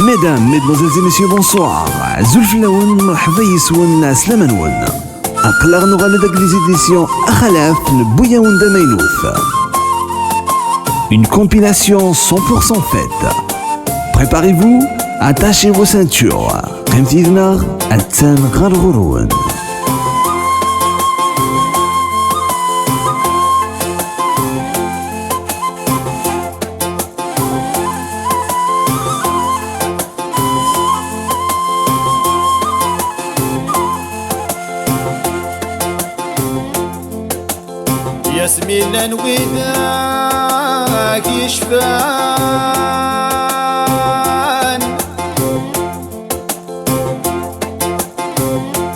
Mesdames, Mesdemoiselles et Messieurs, bonsoir. Zulf Laoun, مرحبا يسون عسلامة نون. أقلغ نغال داك les éditions Akhalaf Bouyaoun Damainouf. Une compilation 100% faite. Préparez-vous, attachez vos ceintures. قيمتينا التان غرغرون. ياسمين نويداك يشفان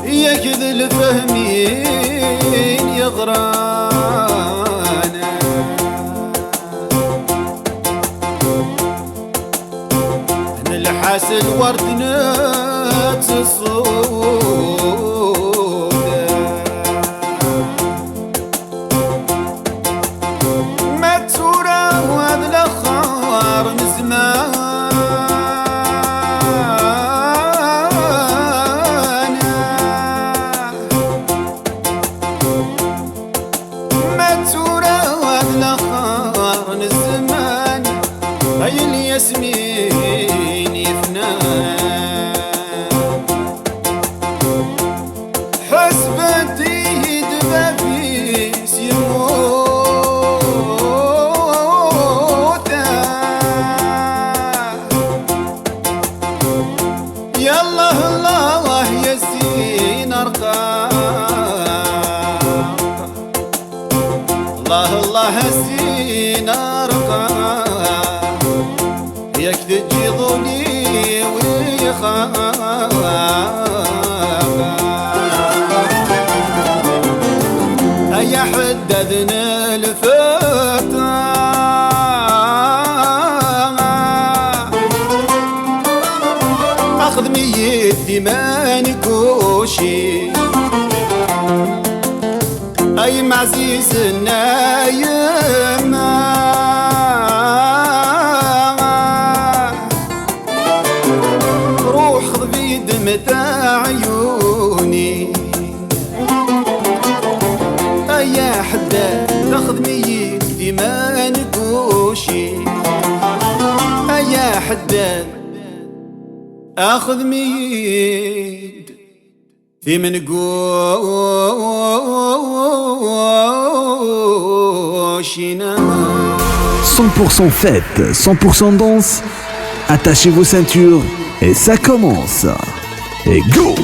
يا كذا الفهمين يغران انا الحاسد ورد الصوت ياسمين يفنان حسبتي يدبى فيس يموت يالله الله يزين أرقام الله يزين أرقام ياك تجي ظلي ويخاف يا حددن الفتى اخذ ميتي ما نكوشي اي معزيز النايم متاع عيوني يا حدا تاخذ ميت في ما نقوشي يا حدا اخذ ميت في من نقوشينا 100% fête, 100% danse. Attachez vos ceintures et ça commence. Et go!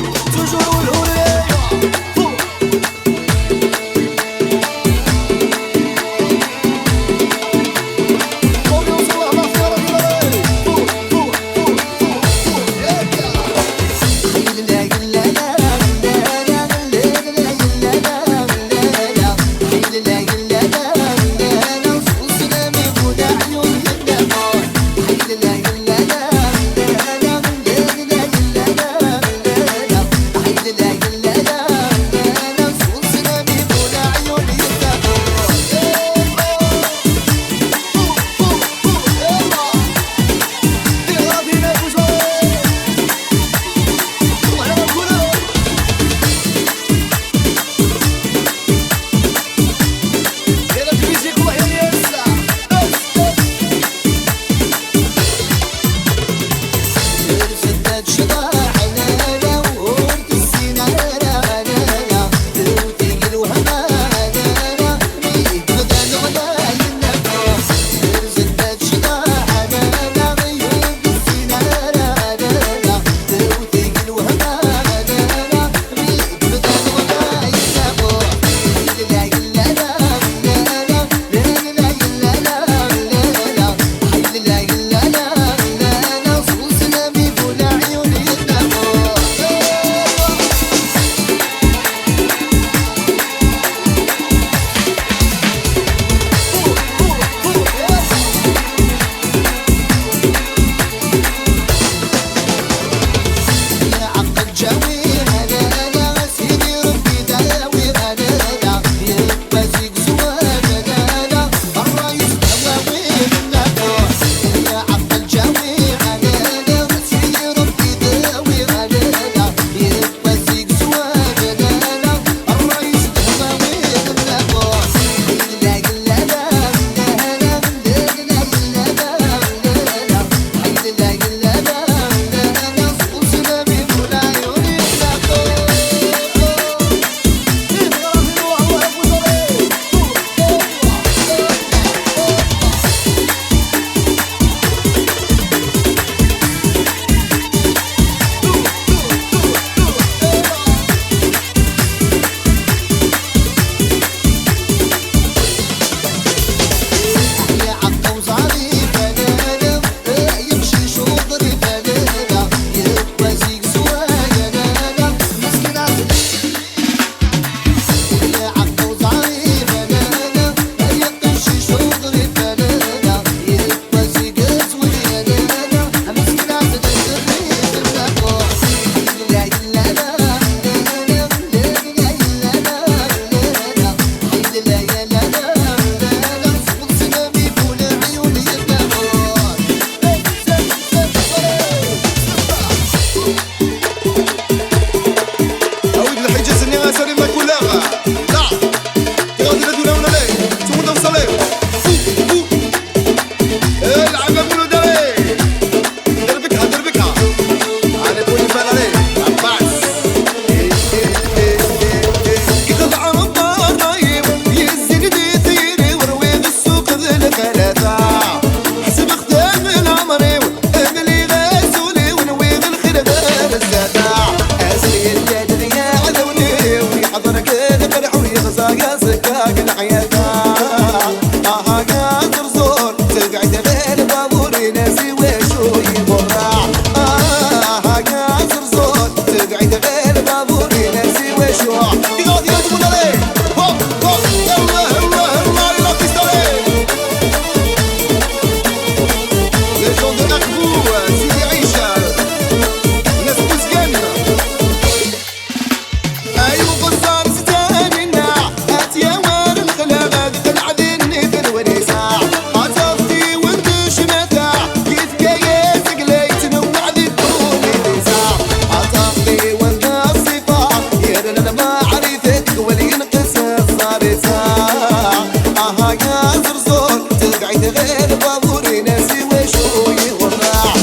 زرزور تبعد غير بابوري ناسي وشو يورع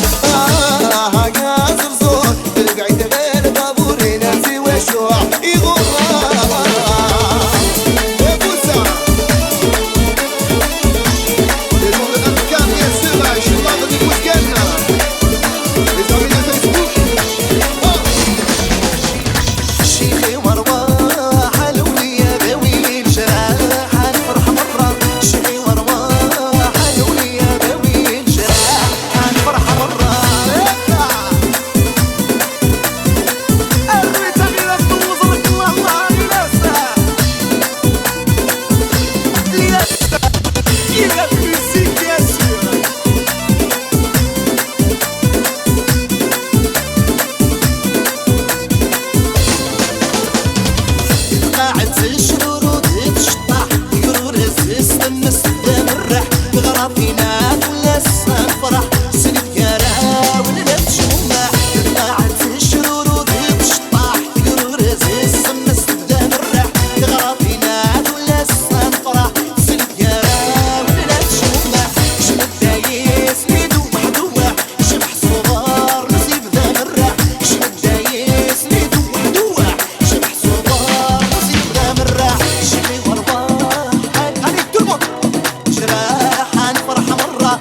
يا زرزور تبعد غير بابوري ناسي وشو يورع يا بوسع للمغرب الأمريكان يا سبع إن شاء الله غادي يفوز كاملنا لزعمين الفيسبوك شيخي مروة حلولي يا ذوي الجراح هنفرح مرة شيخي مروة حلولي يا ذوي الجراح هنفرح مرة الريتة غير توزرك الله ليلاسا ليلاسا إلى الموسيقى يا سيدي قاعد الشرور وتشطح يقولوا رزز تمس قدام الرح تغرى فينا ولا الفرح سنة كارا ولا تشمع قاعد الشرور وتشطح يقولوا رزز تمس قدام الرح تغرى فينا ولا الفرح سنة كارا ولا تشمع شمت دايس ليدو محدوع شمح صغار نسيب ذا مرة شمت دايس ليدو محدوع شمح صغار نسيب ذا مرة شمي ورواح هاني كلمة جراح هنفرح مرة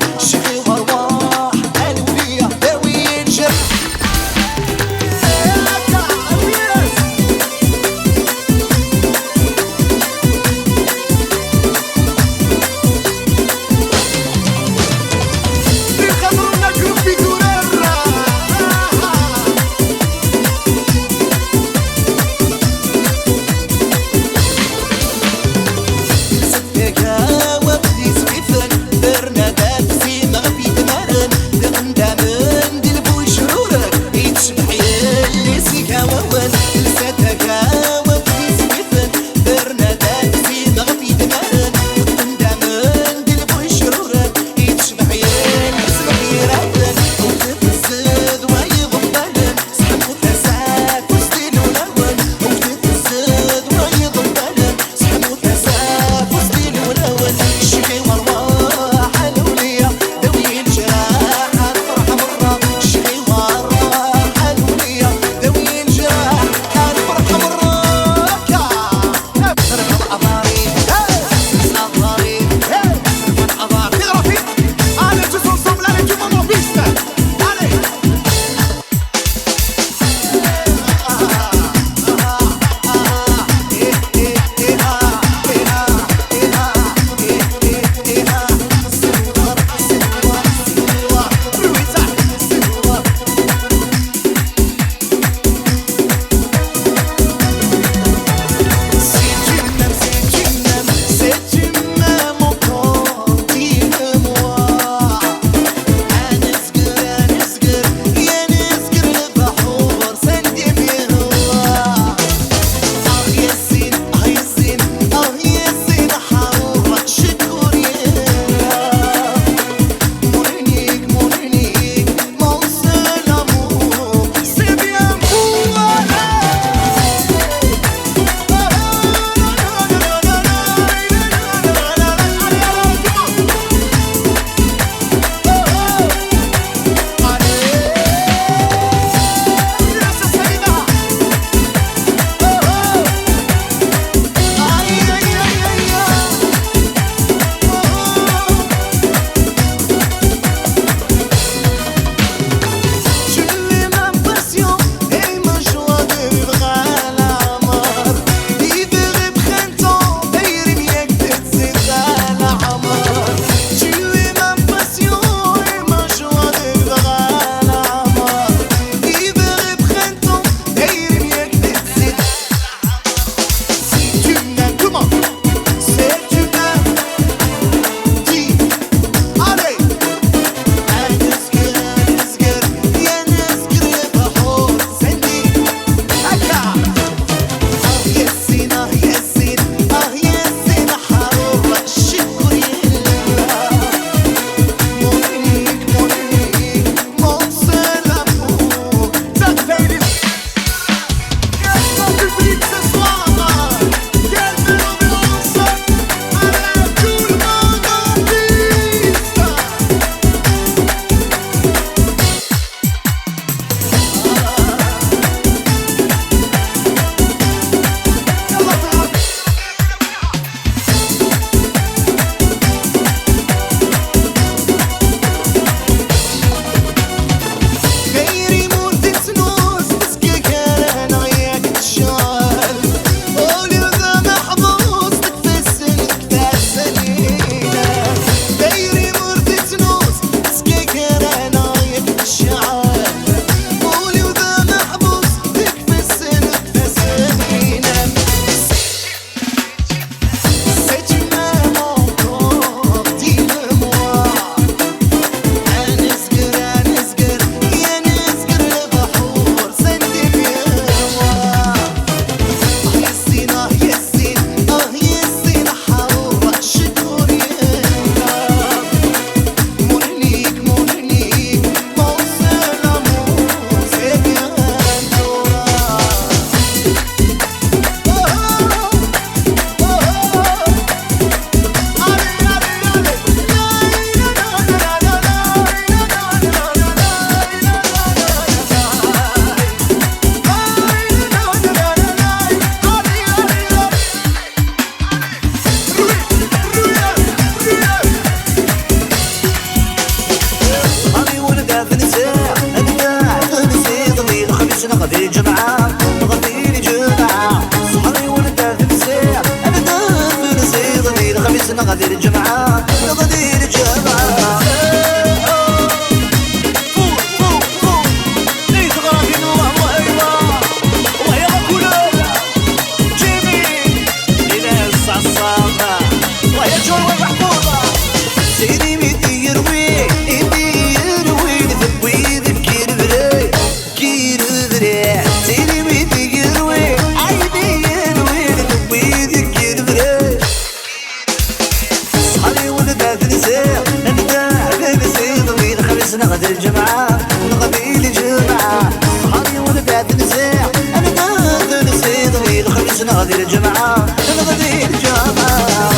غادي الجمعة غادي الجمعة صحابي ولدات نساع أنا غادي نسيت غير الخميس غادي الجمعة غادي الجمعة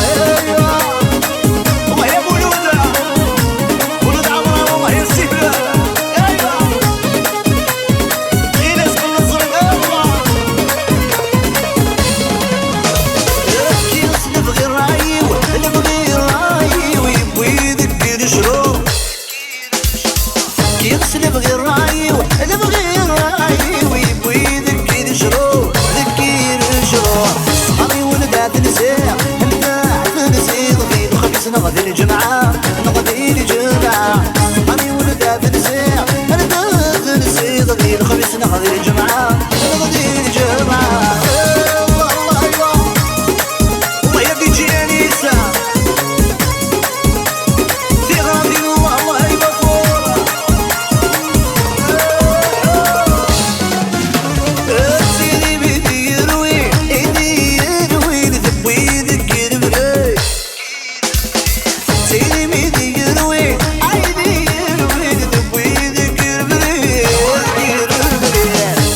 والله يا ولود ولود عمرها والله يا السيدة غير اسم النصر الله كي نصنف غير رايي نبغي رايي ويبغي يذكر شروق كي نصنف غير رايي نبغي رايي ويبغي يذكر شروق ذكر شروق صحابي ولدات نساء ولدات نسيت غير الخميس غادي الجمعة غادي الجمعة صحابي ولدات نساء ولدات نسيت غير الخميس غادي الجمعة غادي الجمعة الله يا دي جي أنيسة في غادي الله يبارك سيدي بيدي يروي ايدي يروي ذبي يذكر بلاي سيدي بيدي يروي ايدي يروي ذبي يذكر بلاي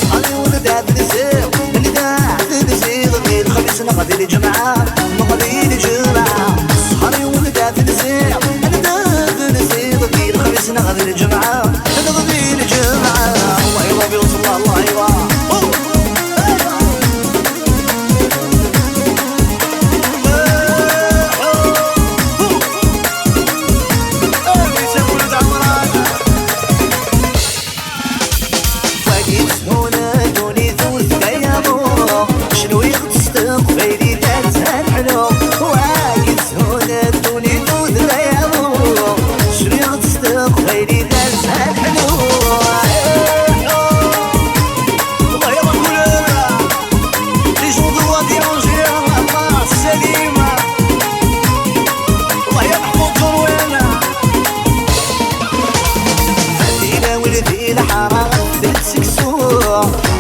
صحابي ولدات نساء ولدات نساء غير الخميس غادي الجمعة غادي الجمعة صحابي ولدات نساء ولدات نساء غير الخميس غادي الجمعة غادي الجمعة الله يبارك وصل الله يبارك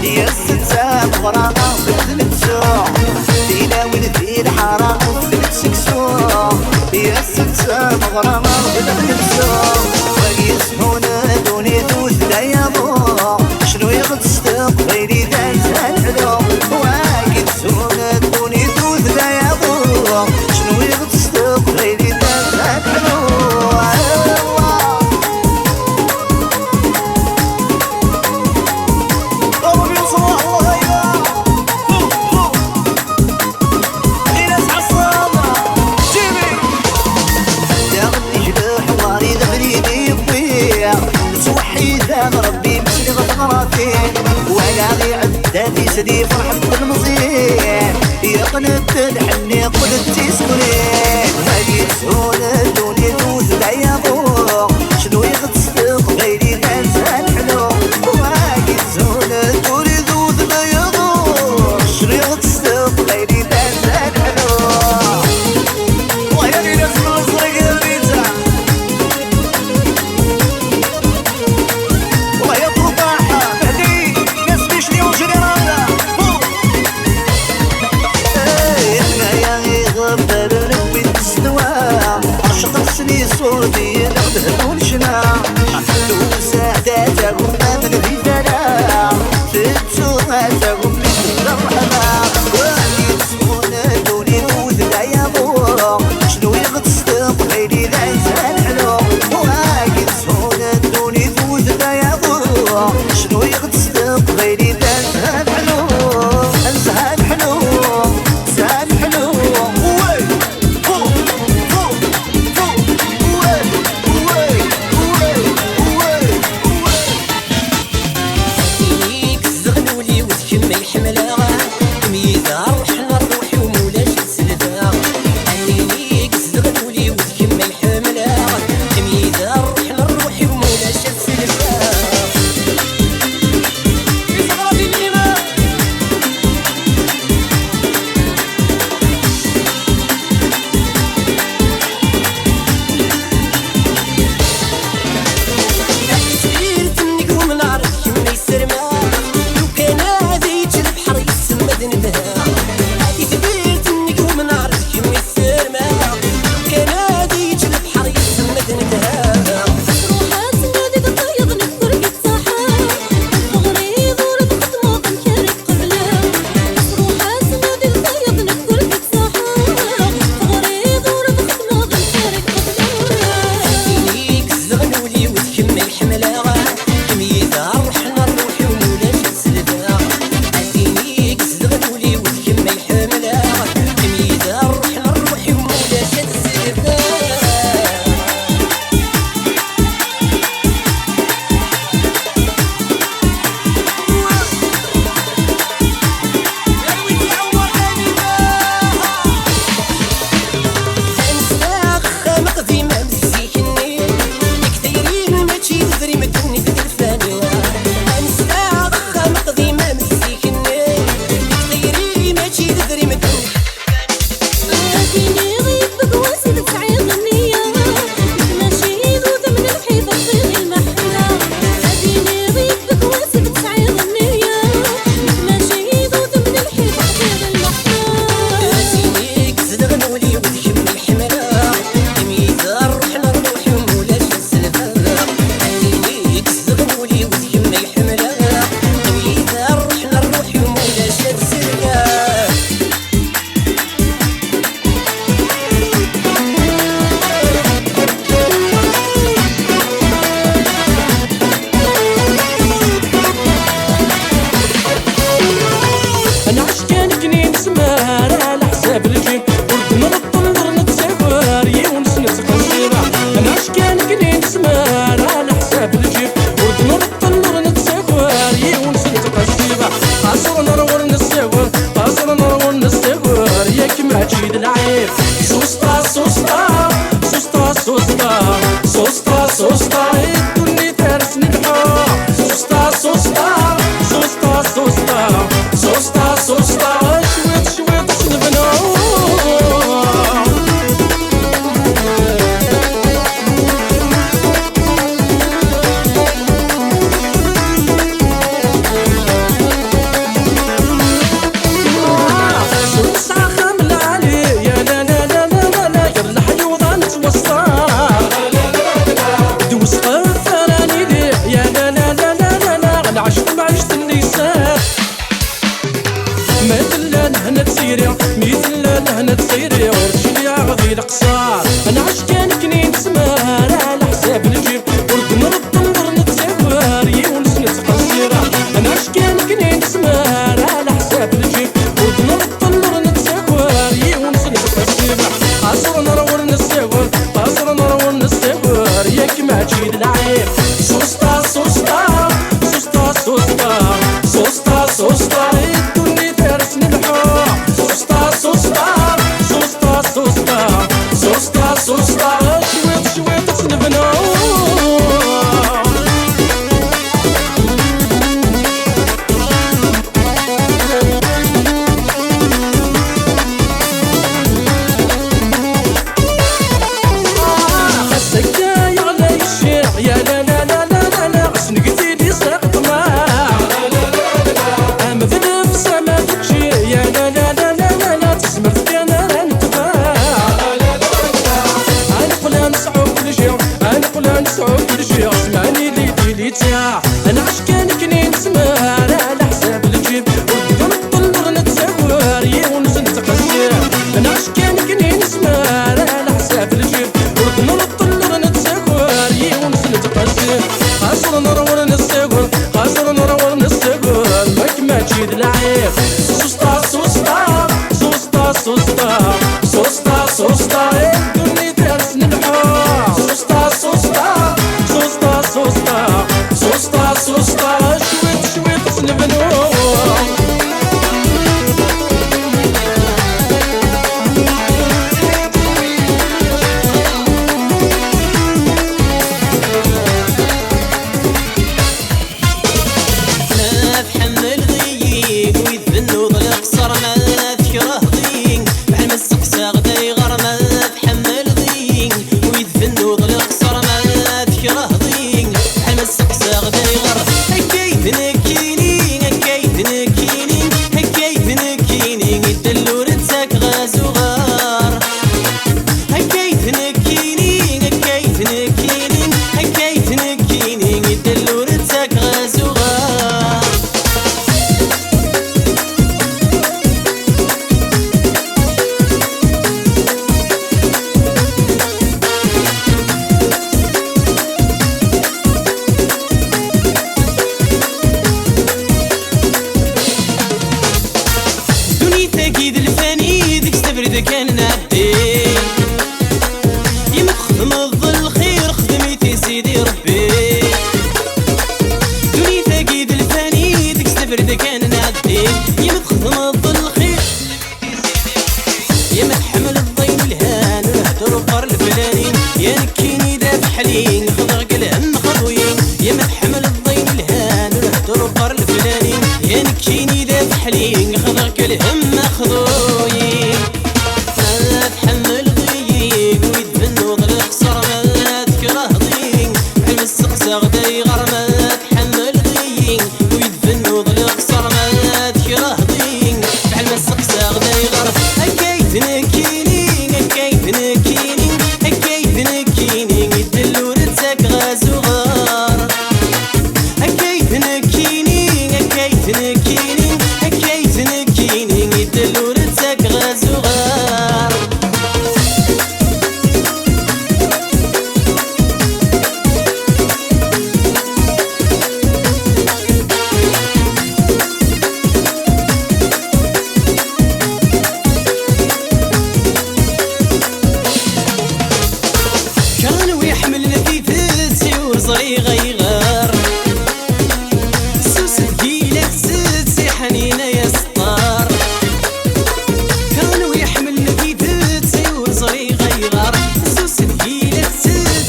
يا ستة مغرقة في السوق فينا ولدي الحرام في السوق يا ستة مغرقة في السوق وقيس هنا دوني دوث لا يضوء شنو يغتصدق غيري ذات الحلوم وقيس هنا دوني دوث لا يضوء شنو يغتصدق غيري ذات الحلوم ربي مسلي غطراتين وقاضي عدادي سدي فرحة المصير يقنب الحني قلت سكرين هاي سهولة دوني دوث لا يضوء شنو يغتصدق غيري ذات الحلو وهاي سهولة دوني دوث لا يضوء شنو يغتصدق غيري ذات الحلو ويا ناس الازرق البيتزا صوتي نغدر ونشنا وساعداتكم من في فلا فتواتكم من الرحمة وعيد سكونة دوني نوذ لا يضوء شنو يغتصدق غيري ذات الحلو وعيد سكونة دوني نوذ لا يضوء شنو يغتصدق غيري ذات الحلو انزها الحلو انزها الحلو وي فوق فوق فوق وي سوستا سوستا سوستا الدنيا ترسني الحار سوستا سوستا سوستا سوستا سوستا سوستا شويت شويت سنبنو مثل الهنا تسيري ورجلي عغضي القصار انا عشقان كنين تسمار على حساب الجيب ورد نرد نظر نتساور يونس نتقصيرا انا عشقان كنين تسمار على حساب الجيب ورد نرد نظر نتساور يونس نتقصيرا قصر نرور نستاور قصر نرور نستاور ياك ما تجيد العيب سوستا سوستا سوستا سوستا سوستا سوستا الدنيا ترسني الحار سوستا سوستا سوستا سوستا سوستا شويت شويت تنبنو خسك يغلى الشيع يا لا لا لا لا لا غسن قتيلي ساقط معاه أما في نفس ما تكشي يا لا لا لا لا لا تسمرت انا رنتباع انا قول نسعو كل شيء انا قول نسعو كل شيء اسمعني لي ديلي تاع انا عشقان كنين تسمار على حساب الجيب ونطلر نتساور يونس نتقصير انا عشقان كنين تسمار على حساب الجيب ونطلر نتساور يونس نتقصير خاصر نرور نستاور خاصر نرور نستاور ماك ما تجيد العيب سوستا سوستا سوستا سوستا سوستا سوستا الدنيا ترسني الحار سوستا سوستا سوستا سوستا سوستا سوستا شويت شويت سنبنو ما تحمل ضيق ويتذنو ضلق صار ما تكره ضيق بحال ما السقسا غدا يغر ما تحمل ضيق ويتذنو ضلق صار ما تكره ضيق بحال ما السقسا غدا يغر هكايت نكيني هكايت نكيني هكايت نكيني الدلور تساك غازو غار هكايت نكيني هكايت نكيني هكايت نكيني الدلور تساك غازو غار دنيا تاكيد الفاني ديك استبرد كان نعدي يما تخدم الظل خير خدمتي سيدي ربي دنيا تاكيد الفاني ديك استبرد كان نعدي يما تخدم الظل خير يما تحمل الضيم الهان ونهدر وقر الفلانين يا نكيني داب حلين خضغ الهم خضوين يما تحمل الضيم الهان ونهدر وقر الفلانين يا نكيني داب حلين خضغ الهم خضوين ما تحمل ضيق ويتبنو ضلق صار ما تكره ضيق بحال ما السقسا غدا يغر ما تحمل ضيق ويتبنو ضلق صار ما تكره ضيق بحال ما السقسا غدا يغر هكايت نكيني هكايت نكيني هكايت نكيني الدلور تساك غازو غار هكايت نكيني هكايت نكيني هكايت نكيني الدلور تساك غازو غار كان ويحمل في ثلثي وصغي غيغار سوس ثقيلة تسدسي حنينة يا ستار كان ويحمل في ثلثي وصغي غيغار سوس ثقيلة تسدسي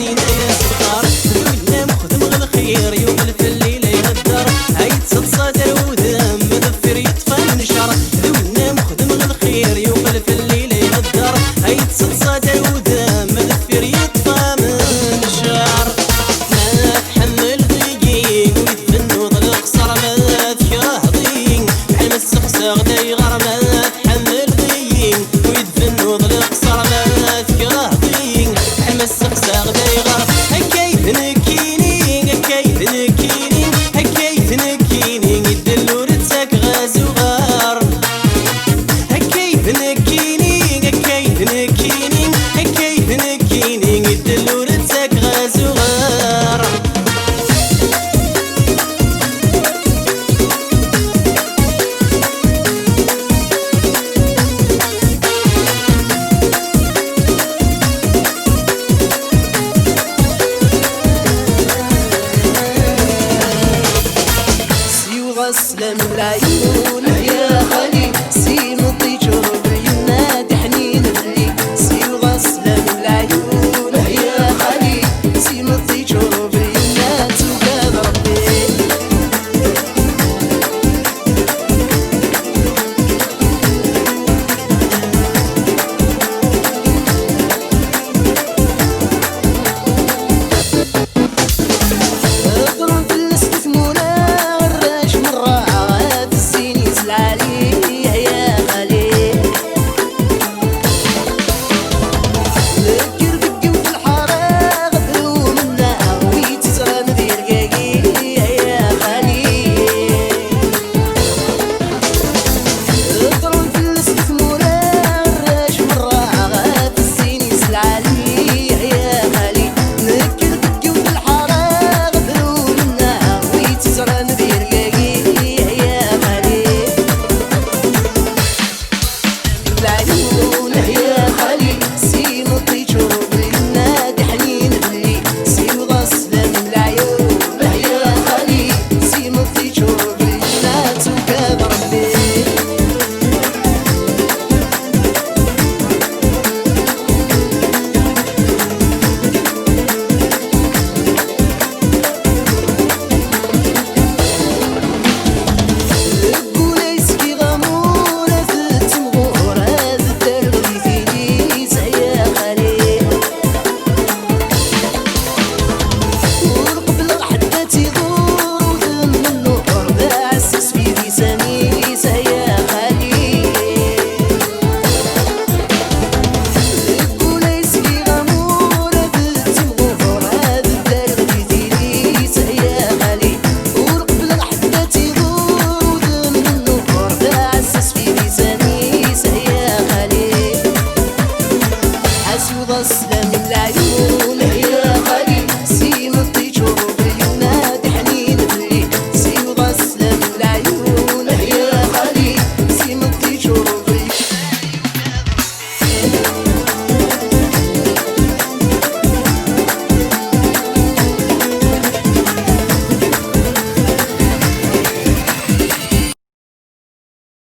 يعني ناس الدار دوينا مخدم الخير يوغل في الليل يغدر هيتصد صدر ودم مذفر يطفى من شر دوينا مخدم الخير يوغل في الليل يغدر هيتصد صدر ودم مذفر يطفى من شر ما تحمل ضيقين ويتفنوا ضلق صار ما تكره ضيق بحال ما السقساغ دايغر ما تحمل ضيقين ويتفنوا ضلق صار ما تكره ضيق بحال ما السقساغ